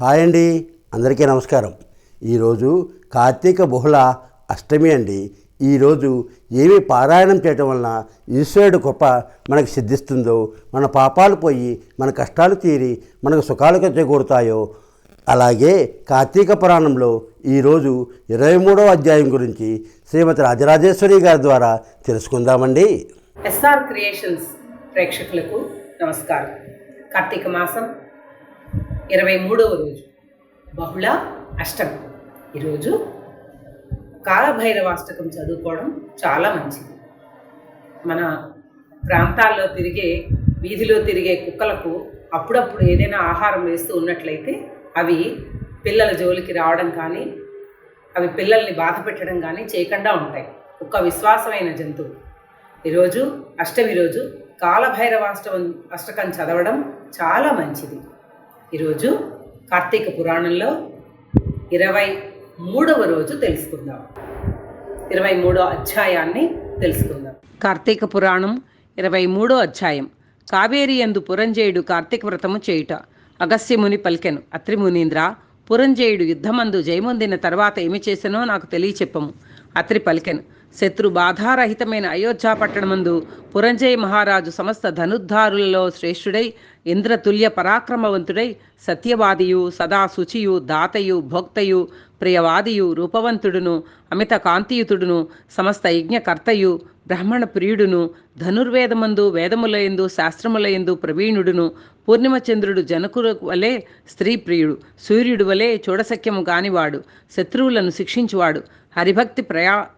Hi అండి, అందరికీ నమస్కారం. ఈరోజు కార్తీక బహుళ అష్టమి అండి. ఈరోజు ఏమి పారాయణం చేయటం వలన ఈశ్వరుడు కృప మనకు సిద్ధిస్తుందో, మన పాపాలు పోయి మన కష్టాలు తీరి మనకు సుఖాలు చేకూరుతాయో, అలాగే కార్తీక పురాణంలో ఈరోజు 23వ అధ్యాయం గురించి శ్రీమతి రాజరాజేశ్వరి గారి ద్వారా తెలుసుకుందామండి. ఎస్ఆర్ క్రియేషన్స్ ప్రేక్షకులకు నమస్కారం. కార్తీక మాసం 23వ రోజు బహుళ అష్టమి. ఈరోజు కాలభైరవాష్టకం చదువుకోవడం చాలా మంచిది. మన ప్రాంతాల్లో వీధిలో తిరిగే కుక్కలకు అప్పుడప్పుడు ఏదైనా ఆహారం వేస్తూ ఉన్నట్లయితే అవి పిల్లల జోలికి రావడం కానీ, అవి పిల్లల్ని బాధ పెట్టడం కానీ చేయకుండా ఉంటాయి. కుక్క విశ్వాసమైన జంతువు. ఈరోజు అష్టమి రోజు అష్టకం చదవడం చాలా మంచిది. ఈరోజు కార్తీక పురాణంలో 23వ రోజు తెలుసుకుందాం. 23వ అధ్యాయాన్ని తెలుసుకుందాం. కార్తీక పురాణం 23వ అధ్యాయం. కావేరి యందు పురంజేయుడు కార్తీక వ్రతము చేయుట. అగస్త్యముని పలికెను. అత్రి మునీంద్ర, పురంజేయుడు యుద్ధమందు జయమొందిన తర్వాత ఏమి చేసెనో నాకు తెలియచెప్పము. అత్రి పలికెను. శత్రు బాధారహితమైన అయోధ్య పట్టణమందు పురంజయ మహారాజు సమస్త ధనుద్ధారులలో శ్రేష్ఠుడై, ఇంద్రతుల్య పరాక్రమవంతుడై, సత్యవాదియు, సదా శుచియు, దాతయు, భోక్తయు, ప్రియవాదియు, రూపవంతుడును, అమిత కాంతియుతుడును, సమస్త యజ్ఞకర్తయు, బ్రాహ్మణ ప్రియుడును, ధనుర్వేదమందు వేదములయందు శాస్త్రములయందు ప్రవీణుడును, పూర్ణిమచంద్రుడు జనకుల వలె స్త్రీ ప్రియుడు, సూర్యుడు వలె చూడసఖ్యము గానివాడు, శత్రువులను శిక్షించువాడు, హరిభక్తి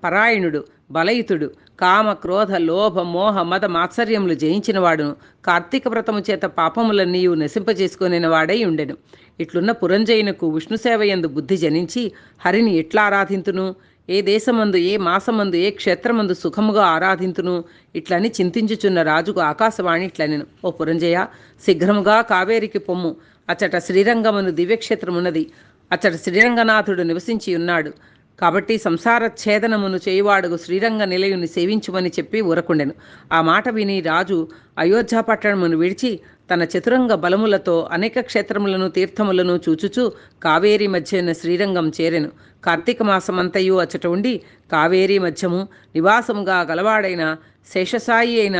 పరాయణుడు, బలయుతుడు, కామ, క్రోధ, లోభ, మోహ, మద మాత్సర్యములు జయించినవాడును, కార్తీక వ్రతము చేత పాపములన్నీయు నశింపజేసుకొనిన వాడై ఉండెను. ఇట్లున్న పురంజయునకు విష్ణుసేవయందు బుద్ధి జనించి హరిని ఎట్లా ఆరాధింతును, ఏ దేశమందు, ఏ మాసమందు, ఏ క్షేత్రమందు సుఖముగా ఆరాధింతును ఇట్లని చింతించుచున్న రాజుకు ఆకాశవాణి ఇట్లనెను. ఓ పురంజయ, శీఘ్రముగా కావేరికి పొమ్ము. అచ్చట శ్రీరంగమును దివ్యక్షేత్రమున్నది. అచ్చట శ్రీరంగనాథుడు నివసించి ఉన్నాడు. కాబట్టి సంసార ఛేదనమును చేయువాడుగు శ్రీరంగ నిలయుని సేవించుమని చెప్పి ఊరకుండెను. ఆ మాట విని రాజు అయోధ్య పట్టణమును విడిచి తన చతురంగ బలములతో అనేక క్షేత్రములను తీర్థములను చూచుచూ కావేరీ మధ్యన శ్రీరంగం చేరెను. కార్తీక మాసమంతయు అచ్చట ఉండి కావేరీ మధ్యము నివాసముగా గలవాడైన శేషసాయి అయిన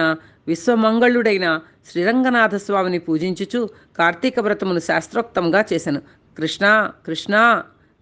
విశ్వమంగళుడైన శ్రీరంగనాథ స్వామిని పూజించుచు కార్తీక వ్రతమును శాస్త్రోక్తంగా చేసెను. కృష్ణ కృష్ణ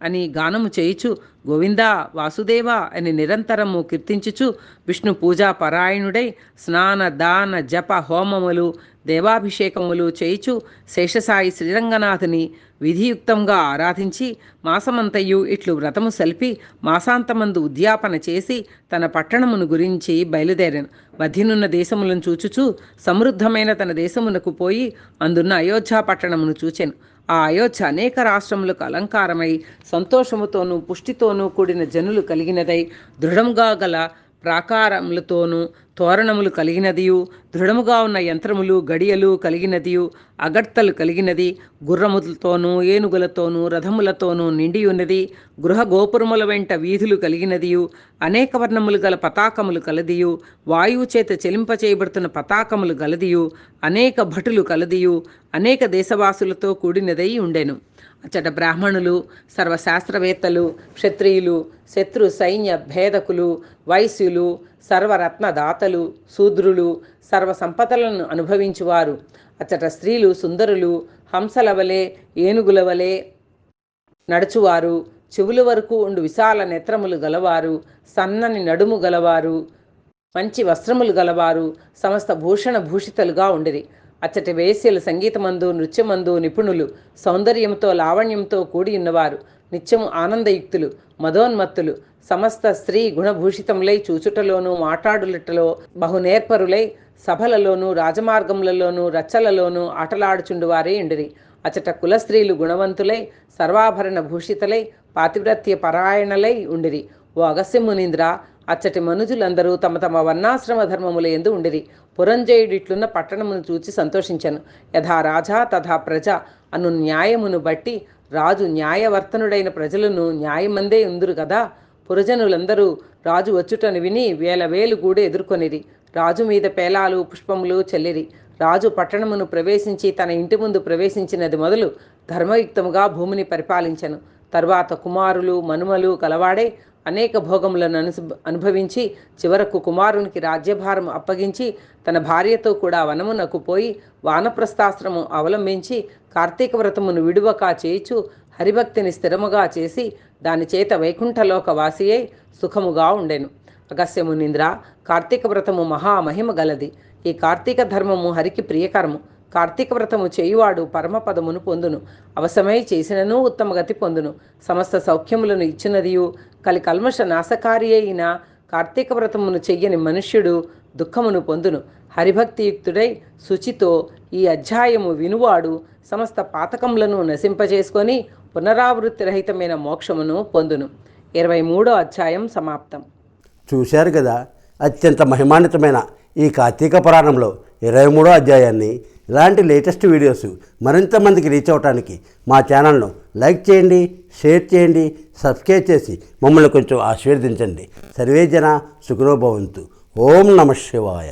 అని గానము చేయుచు, గోవిందా వాసుదేవ అని నిరంతరము కీర్తించుచు విష్ణు పూజా పరాయణుడై స్నాన దాన జప హోమములు దేవాభిషేకములు చేయుచు శేషసాయి శ్రీరంగనాథుని విధియుక్తంగా ఆరాధించి మాసమంతయు ఇట్లు వ్రతము సల్పి మాసాంతమందు ఉద్యాపన చేసి తన పట్టణమును గురించి బయలుదేరాను. మధ్యనున్న దేశములను చూచుచూ సమృద్ధమైన తన దేశమునకు పోయి అందున్న అయోధ్య పట్టణమును చూచెను. ఆ అయోధ్య అనేక రాష్ట్రములకు అలంకారమై సంతోషముతోనూ పుష్టితోనూ కూడిన జనులు కలిగినదై, దృఢముగా గల ప్రాకారములతోనూ తోరణములు కలిగినదియు, దృఢముగా ఉన్న యంత్రములు గడియలు కలిగినదియు, అగర్తలు కలిగినది, గుర్రములతోనూ ఏనుగులతోనూ రథములతోనూ నిండి ఉన్నది, గృహ గోపురముల వెంట వీధులు కలిగినదియు, అనేక వర్ణములు గల పతాకములు కలదియు, వాయువు చేత చెలింపచేయబడుతున్న పతాకములు గలదియు, అనేక భటులు కలదియు, అనేక దేశవాసులతో కూడినదై ఉండెను. అచ్చట బ్రాహ్మణులు, సర్వశాస్త్రవేత్తలు, క్షత్రియులు, శత్రు సైన్య భేదకులు, వైశ్యులు, సర్వరత్నదాతలు, శూద్రులు, సర్వ సంపదలను అనుభవించువారు. అచ్చట స్త్రీలు సుందరులు, హంసల వలె ఏనుగుల వలె నడుచువారు, చెవుల వరకు ఉండు విశాల నేత్రములు గలవారు, సన్నని నడుము గలవారు, మంచి వస్త్రములు గలవారు, సమస్త భూషణ భూషితలుగా ఉండిరి. అచ్చటి వేశ్యలు సంగీతమందు నృత్యమందు నిపుణులు, సౌందర్యంతో లావణ్యంతో కూడి ఉన్నవారు, నిత్యము ఆనందయుక్తులు, మదోన్మత్తులు, సమస్త స్త్రీ గుణభూషితములై చూచుటలోనూ మాట్లాడులటలో బహునేర్పరులై సభలలోనూ రాజమార్గములలోనూ రచ్చలలోనూ ఆటలాడుచుండువారే ఉండిరి. అచ్చట కుల స్త్రీలు గుణవంతులై సర్వాభరణ భూషితలై పాతివ్రత్య పరాయణలై ఉండిరి. ఓ అగస్త్య మునీంద్ర, అచ్చటి మనుజులందరూ తమ తమ వర్ణాశ్రమ ధర్మముల యందు ఉండిరి. పురంజయుడిట్లున్న పట్టణమును చూచి సంతోషించెను. యథా రాజా తథా ప్రజ అను న్యాయమును బట్టి రాజు న్యాయవర్తనుడైన ప్రజలను న్యాయమందే ఉందురు కదా. పురజనులందరూ రాజు వచ్చుటను విని వేల వేలు కూడా ఎదుర్కొనిరి. రాజు మీద పేలాలు పుష్పములు చల్లిరి. రాజు పట్టణమును ప్రవేశించి తన ఇంటి ముందు ప్రవేశించినది మొదలు ధర్మయుక్తముగా భూమిని పరిపాలించెను. తరువాత కుమారులు మనుమలు కలవాడే అనేక భోగములను అనుభవించి చివరకు కుమారునికి రాజ్యభారం అప్పగించి తన భార్యతో కూడా వనమునకు పోయి వానప్రస్థాశ్రమం అవలంబించి కార్తీక వ్రతమును విడువక చేయిచు హరిభక్తిని స్థిరముగా చేసి దాని చేత వైకుంఠలోక వాసి అయి సుఖముగా ఉండెను. అగస్త్యమునింద్ర, కార్తీక వ్రతము మహామహిమ గలది. ఈ కార్తీక ధర్మము హరికి ప్రియకరము. కార్తీక వ్రతము చేయువాడు పరమపదమును పొందును. అవసరమై చేసినను ఉత్తమ గతి పొందును. సమస్త సౌఖ్యములను ఇచ్చినదియు కలి కల్మష నాశకారి అయిన కార్తీక వ్రతమును చెయ్యని మనుష్యుడు దుఃఖమును పొందును. హరిభక్తియుక్తుడై శుచితో ఈ అధ్యాయము వినువాడు సమస్త పాతకములను నశింపజేసుకొని పునరావృత్తి రహితమైన మోక్షమును పొందును. 23వ అధ్యాయం సమాప్తం. చూశారు కదా, అత్యంత మహిమాన్వితమైన ఈ కార్తీక పురాణంలో 23వ అధ్యాయాన్ని. ఇలాంటి లేటెస్ట్ వీడియోస్ మరింత మందికి రీచ్ అవ్వడానికి మా ఛానల్ను లైక్ చేయండి, షేర్ చేయండి, సబ్స్క్రైబ్ చేసి మమ్మల్ని కొంచెం ఆశీర్వదించండి. సర్వే జన సుఖినో భవంతు. ఓం నమః శివాయ.